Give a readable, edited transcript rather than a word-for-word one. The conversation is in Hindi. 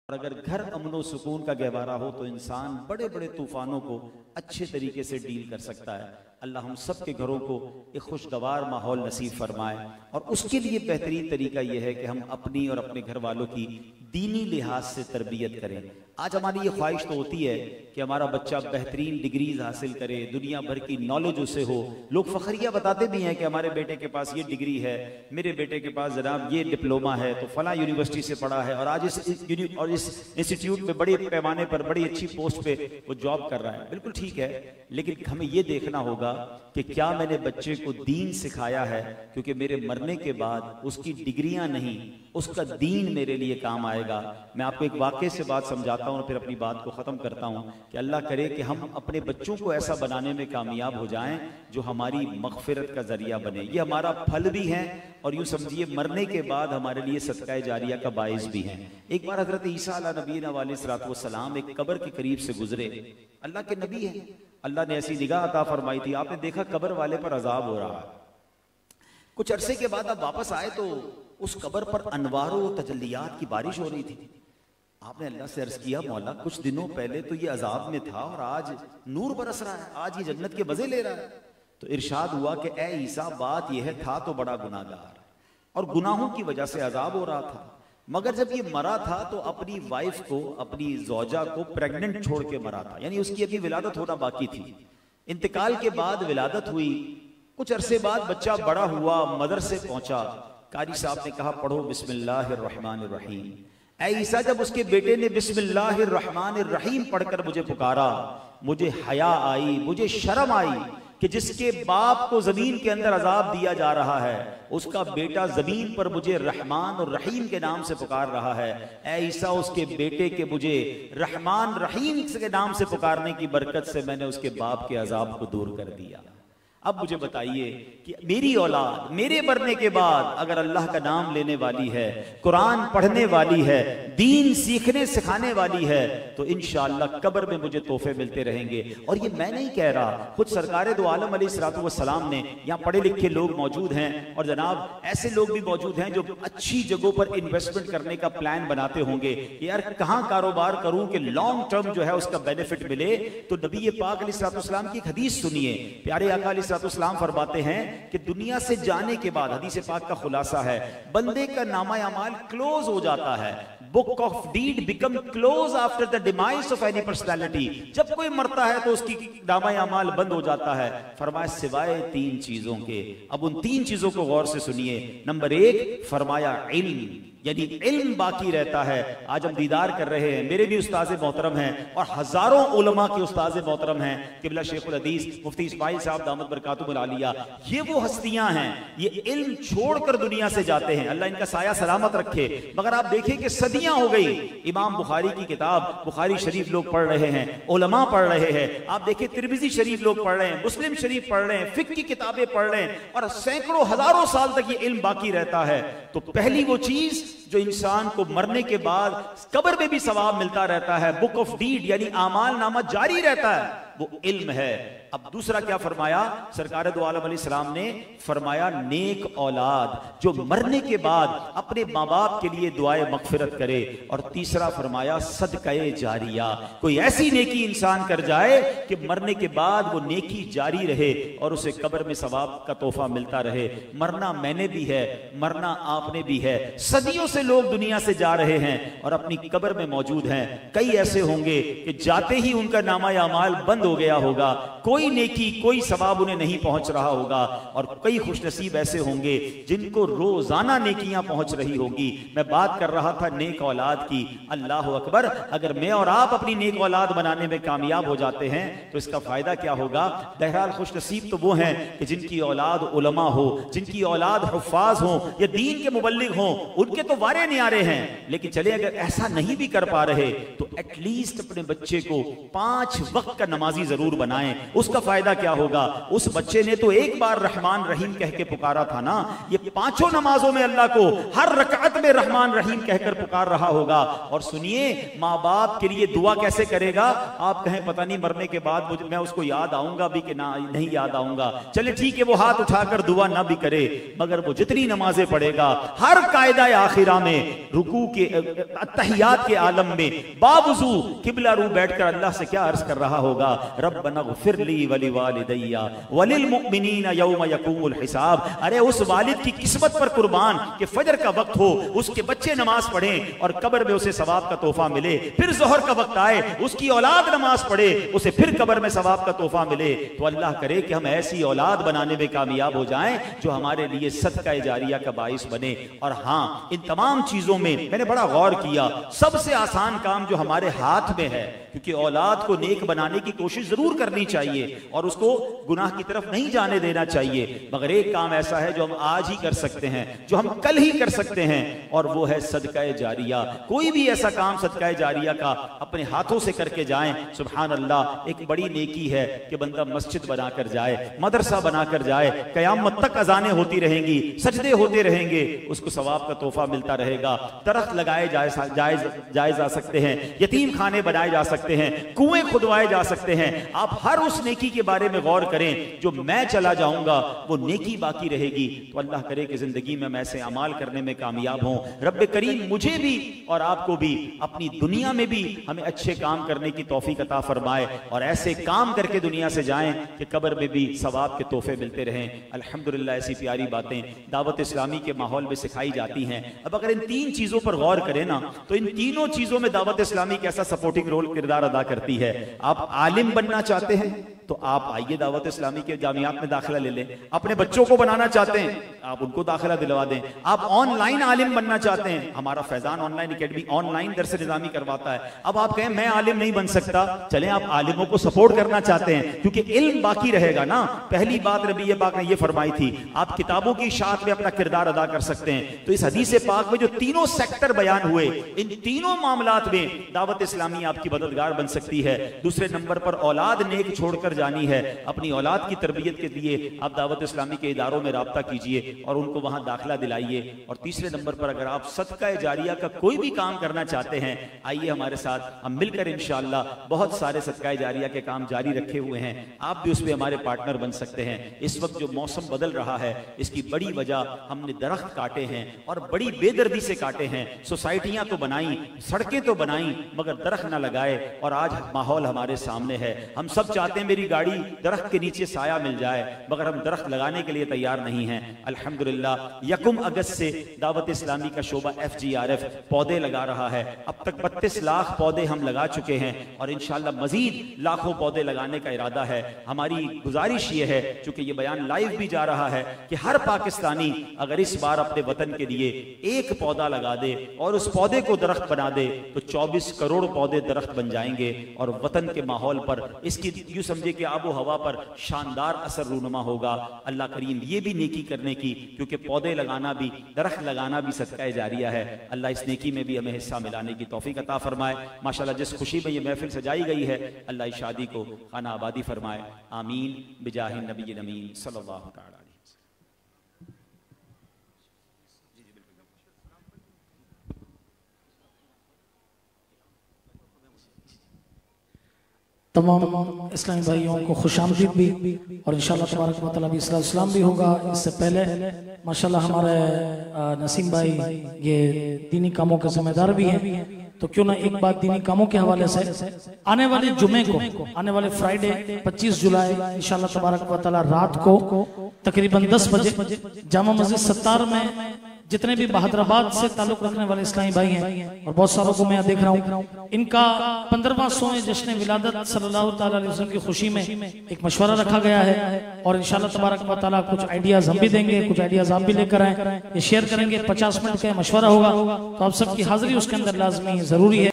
और अगर घर अमन सुकून का गहवारा हो तो इंसान बड़े बड़े तूफानों को अच्छे तरीके से डील कर सकता है। अल्लाह हम सब के घरों को एक खुशगवार माहौल नसीब फरमाए, और उसके लिए बेहतरीन तरीका यह है कि हम अपनी और अपने घर वालों की दीनी लिहाज से तरबियत करें। आज हमारी ये ख्वाहिश तो होती है कि हमारा बच्चा बेहतरीन डिग्रीज हासिल करे, दुनिया भर की नॉलेज उसे हो। लोग फखरिया बताते भी हैं कि हमारे बेटे के पास ये डिग्री है, मेरे बेटे के पास जनाब ये डिप्लोमा है, तो फला यूनिवर्सिटी से पढ़ा है और आज इस इंस्टीट्यूट में बड़े पैमाने पर बड़ी अच्छी पोस्ट पे वो जॉब कर रहा है। बिल्कुल ठीक है, लेकिन हमें ये देखना होगा कि क्या मैंने बच्चे को दीन सिखाया है, क्योंकि मेरे मरने के बाद उसकी डिग्रियां नहीं, उसका दीन मेरे लिए काम आएगा। मैं आपको एक वाक़े से बात समझाता हूं और फिर अपनी बात को ख़त्म करता हूं कि अल्लाह करे कि हम अपने बच्चों को ऐसा बनाने में कामयाब हो जाएं जो हमारी मग़फ़िरत का ज़रिया बने। ये हमारा फल भी है और यूँ समझिए मरने के बाद हमारे लिए सदक़ा जारिया का बाइस भी है। एक बार हज़रत ईसा अलैहिस्सलाम एक कब्र के करीब से गुजरे। अल्लाह के नबी हैं, अल्लाह ने ऐसी निगाह अता फरमाई थी, आपने देखा कब्र वाले पर अजाब हो रहा है। कुछ अरसे के बाद आप वापस आए तो उस कब्र पर अनवारों तजल्लियात की बारिश हो रही थी। आपने अल्लाह से अर्ज किया, मौला कुछ दिनों पहले तो ये अजाब में था और आज नूर बरस रहा है, आज ये जन्नत के मजे ले रहा है। तो इरशाद हुआ कि ए ईसा, बात यह है था तो बड़ा गुनाहगार और गुनाहों की वजह से अजाब हो रहा था, मगर जब ये मरा था तो अपनी वाइफ को, अपनी जोजा को प्रेग्नेंट छोड़ के मरा था, यानी उसकी अभी विलादत होना बाकी थी। इंतकाल के बाद विलादत हुई, कुछ अरसे बाद बच्चा बड़ा हुआ, मदरसे पहुंचा, कारी साहब ने कहा पढ़ो बिस्मिल्लाहिर्रहमानिर्रहीम। ऐ ईसा, जब उसके बेटे ने बिस्मिल्लाहिर्रहमानिर्रहीम पढ़कर मुझे पुकारा, मुझे हया आई, मुझे शर्म आई कि जिसके बाप को जमीन के अंदर अजाब दिया जा रहा है, उसका बेटा जमीन पर मुझे रहमान और रहीम के नाम से पुकार रहा है। ऐ ईसा, उसके बेटे के मुझे रहमान रहीम के नाम से पुकारने की बरकत से मैंने उसके बाप के अजाब को दूर कर दिया। अब मुझे बताइए कि मेरी औलाद मेरे मरने के बाद अगर अल्लाह का नाम लेने वाली है, कुरान पढ़ने वाली है, दीन सीखने सिखाने वाली है, तो इंशाअल्लाह कब्र में मुझे तोहफे मिलते रहेंगे। और ये मैं नहीं कह रहा, खुद सरकारे दो आलम अलैहिस्सलाम ने, यहाँ पढ़े लिखे लोग मौजूद हैं और जनाब ऐसे लोग भी मौजूद हैं जो अच्छी जगहों पर इन्वेस्टमेंट करने का प्लान बनाते होंगे कि यार कहाँ कारोबार करूं कि लॉन्ग टर्म जो है उसका बेनिफिट मिले। तो नबी पाक अलैहिस्सलाम की एक हदीस सुनिए, प्यारे आका अलैहिस्सलाम फरमाते हैं कि दुनिया से जाने के बाद, हदीस पाक का खुलासा है, बंदे का नामा अमाल क्लोज हो जाता है। Book of deed become close after the demise of any personality. जब कोई मरता है तो उसकी नामा अमाल बंद हो जाता है, फरमाया सिवाय तीन चीजों के। अब उन तीन चीजों को गौर से सुनिए। नंबर एक, फरमाया इल्म, यानी इल्म बाकी रहता है। आज हम दीदार कर रहे हैं, मेरे भी उस्ताद मोहतरम हैं और हजारों उलमा के उस्ताद मोहतरम हैं, किबला शेखुल हदीस मुफ्ती इस्माइल साहब दामद बरकातुहुल आलिया। ये वो हस्तियां हैं, ये इल्म छोड़कर दुनिया से जाते हैं, अल्लाह इनका साया सलामत रखे। मगर आप देखिए कि सदियां हो गई, इमाम बुखारी की किताब बुखारी शरीफ लोग पढ़ रहे हैं, उलमा पढ़ रहे हैं, आप देखिए तिरमिजी शरीफ लोग पढ़ रहे हैं, मुस्लिम शरीफ पढ़ रहे हैं, फिक्र की किताबें पढ़ रहे हैं, और सैकड़ों हजारों साल तक ये इल्म बाकी रहता है। तो पहली वो चीज जो इंसान को मरने के बाद कब्र में भी सवाब मिलता रहता है, बुक ऑफ डीड यानी आमाल नामा जारी रहता है, वो इल्म है। अब दूसरा क्या फरमाया सरकार दो आलम अलैहिस्सलाम ने? फरमाया नेक औलाद जो मरने के बाद अपने माँ बाप के लिए दुआए मगफिरत करे। और तीसरा फरमाया सदकाए जारिया, कोई ऐसी नेकी इंसान कर जाए कि मरने के बाद वो नेकी जारी रहे और उसे कब्र में सवाब का तोहफा मिलता रहे। मरना मैंने भी है, मरना आपने भी है। सदियों से लोग दुनिया से जा रहे हैं और अपनी कब्र में मौजूद हैं। कई ऐसे होंगे कि जाते ही उनका नामा अमाल बंद हो गया होगा, कोई नेकी कोई सवाब उन्हें नहीं पहुंच रहा होगा, और कई खुशनसीब ऐसे होंगे जिनको रोजाना नेकियां पहुंच रही होगी। मैं बात कर रहा था नेक औलाद की। अल्लाह अकबर, अगर मैं और आप अपनी नेक औलाद बनाने में कामयाब हो जाते हैं तो इसका फायदा क्या होगा? बहरहाल खुशनसीब तो वो हैं कि जिनकी औलाद उलमा हो, जिनकी औलाद हुफ्फाज हो या दीन के मुबल्लिग हो, उनके तो वारे न्यारे हैं। लेकिन चले अगर ऐसा नहीं भी कर पा रहे तो एटलीस्ट अपने बच्चे को 5 वक्त का नमाजी जरूर बनाएं। उसका फायदा क्या होगा? उस बच्चे ने तो एक बार रहमान रहीम कह के पुकारा था ना, ये 5 नमाजों में अल्लाह को हर रकात में रहमान रहीम कहकर पुकार रहा होगा। और सुनिए, माँ बाप के लिए दुआ कैसे करेगा? आप कहें पता नहीं मरने के बाद मुझे मैं उसको याद आऊंगा भी कि ना नहीं याद आऊंगा, चले ठीक है वो हाथ उठाकर दुआ ना भी करे, मगर वो जितनी नमाजें पढ़ेगा हर कायदा आखिरा में रुकू के तहियात के आलम में बावजू किबला रू बैठकर अल्लाह से क्या अर्ज कर रहा होगा? रब्बना ग़फ़िरली वली वालिदैया वलिल मुमिनीना यौम यक़ूमुल हिसाब। अरे उस वालिद की किस्मत पर कुर्बान कि फजर का वक्त हो, उसके बच्चे नमाज पढ़ें और कब्र में उसे सवाब का तोहफा मिले, फिर ज़ोहर का वक्त आए उसकी औलाद नमाज पढ़े, उसे फिर कब्र में सवाब का तोहफा मिले। तो अल्लाह करे कि हम ऐसी औलाद बनाने में कामयाब हो जाएं जो हमारे लिए सदका जारिया का बाइस बने। और हाँ, इन तमाम चीजों में मैंने बड़ा गौर किया, सबसे आसान काम जो हमारे हाथ में है, क्योंकि औलाद को नेक बनाने की कोशिश जरूर करनी चाहिए और उसको गुनाह की तरफ नहीं जाने देना चाहिए, मगर एक काम ऐसा है जो हम आज ही कर सकते हैं, जो हम कल ही कर सकते हैं, और वो है सदका जारिया। कोई भी ऐसा काम सदका जारिया का अपने हाथों से करके जाएं, सुभान अल्लाह, एक बड़ी नेकी है कि बंदा मस्जिद बनाकर जाए, मदरसा बनाकर जाए, कयामत तक अजानें होती रहेंगी, सजदे होते रहेंगे, उसको सवाब का तोहफा मिलता रहेगा। दरख्त लगाए जाए जा सकते हैं, यतीम खाने बनाए जा सकते हैं, कुएं खुदवाए जा सकते हैं। आप हर उस नेकी के बारे में गौर करें जो मैं चला जाऊंगा वो नेकी बाकी रहेगी। तो अल्लाह करे कि जिंदगी में मैं ऐसे अमाल करने में कामयाब हूं। रब्बे करीम मुझे भी और आपको भी अपनी दुनिया में भी हमें अच्छे काम करने की तौफीक अता फरमाए और ऐसे काम करके दुनिया से जाएं कि कब्र में भी सवाब के तोहफे मिलते रहें। अल्हम्दुलिल्लाह, ऐसी प्यारी बातें दावत इस्लामी के माहौल में सिखाई जाती हैं। अब अगर इन 3 चीजों पर गौर करें ना, तो इन तीनों चीजों में दावत इस्लामी कैसा सपोर्टिंग रोल किरदार अदा करती है। आप आलिम बनना चाहते हैं तो आप आइए दावत इस्लामी के जामियात में दाखिला ले लें। अपने बच्चों को बनाना चाहते हैं आप उनको दाखिला दिलवा दें। आप ऑनलाइन आलिम बनना चाहते हैं, हमारा फैजान ऑनलाइन एकेडमी ऑनलाइन दर्स निज़ामी करवाता है। अब आप कहें मैं आलिम नहीं बन सकता, चलें आप आलिमों को सपोर्ट करना चाहते हैं क्योंकि इल्म बाकी रहेगा ना। पहली बात नबी पाक ने यह फरमाई थी, आप किताबों की इशाअत में अपना किरदार अदा कर सकते हैं। तो इस हदीस पाक में जो तीनों सेक्टर बयान हुए, इन तीनों मामलात में दावत इस्लामी आपकी मददगार बन सकती है। दूसरे नंबर पर औलाद नेक छोड़कर जानी है, अपनी औलाद की तरबियत के लिए आप दावत इस्लामी के इदारों में राब्ता कीजिए और उनको वहां दाखिला दिलाइए। और तीसरे नंबर पर अगर आप सदका जारिया का कोई भी काम करना चाहते हैं, आइए हमारे साथ, हम मिलकर इंशाअल्लाह बहुत सारे सदका जारिया के काम जारी रखे हुए हैं, आप भी उसमें हमारे पार्टनर बन सकते हैं। इस वक्त जो मौसम बदल रहा है इसकी बड़ी वजह हमने दरख्त काटे हैं और बड़ी बेदर्दी से काटे हैं। सोसाइटियां तो बनाई, सड़कें तो बनाई, मगर दरख्त ना लगाए। और आज माहौल हमारे सामने है, हम सब चाहते हैं मेरी गाड़ी दरख्त के नीचे साया मिल जाए, मगर हम दरख्त लगाने के लिए तैयार नहीं हैं। अल्हम्दुलिल्लाह 1 अगस्त से दावत इस्लामी का शोबा FGRF पौधे लगा रहा है। अब तक 32 लाख पौधे हम लगा चुके हैं और इंशाअल्लाह मजीद लाखों पौधे लगाने का इरादा है। हमारी गुजारिश ये है, चूंकि ये बयान लाइव भी जा रहा है, कि हर पाकिस्तानी अगर इस बार अपने वतन के लिए 1 पौधा लगा दे और उस पौधे को दरख्त बना दे तो 24 करोड़ पौधे दरख्त बन जाएंगे और वतन के माहौल पर, इसकी यूं समझे कि आबो हवा पर शानदार असर रूनुमा होगा। अल्लाह करीम ये भी नेकी करने की, क्योंकि पौधे लगाना भी, दरख्त लगाना भी सदका जारिया है। अल्लाह इस नेकी में भी हमें हिस्सा मिलाने की तौफीक अता फरमाए। माशाअल्लाह जिस खुशी में ये महफिल सजाई गई है, अल्लाह इस शादी को खाना आबादी फरमाए। आमीन बिजाहि नबी अमीन सल्लल्लाहु तआला। तमाम इस्लामी भाइयों को खुशामदीद भी और इंशाअल्लाह तबारक व तआला भी इस्लाम भी होगा। इससे पहले माशाअल्लाह हमारे नसीम भाई ये दीनी कामों के जिम्मेदार भी हैं, तो क्यों ना एक बात दीनी कामों के हवाले से, आने वाले जुमे को, आने वाले फ्राइडे 25 जुलाई इंशाअल्लाह तबारक व तआला रात को तकरीबन 10 बजे जामा मस्जिद सत्तार में जितने भी बहादुराबाद से ताल्लुक रखने वाले इस्लामी भाई हैं और बहुत सारों को मैं देख रहा हूँ, इनका 15वां सोए जश्न विलादत सल्लल्लाहु तआला अलैहि वसल्लम की खुशी में एक मशवरा रखा गया है और इंशाअल्लाह तबारक व तआला कुछ आइडियाज हम भी देंगे, कुछ आइडियाज आप भी लेकर आए, ये शेयर करेंगे। 50 मिनट का मशवरा होगा, तो आप सबकी हाजिरी उसके अंदर लाजमी जरूरी है।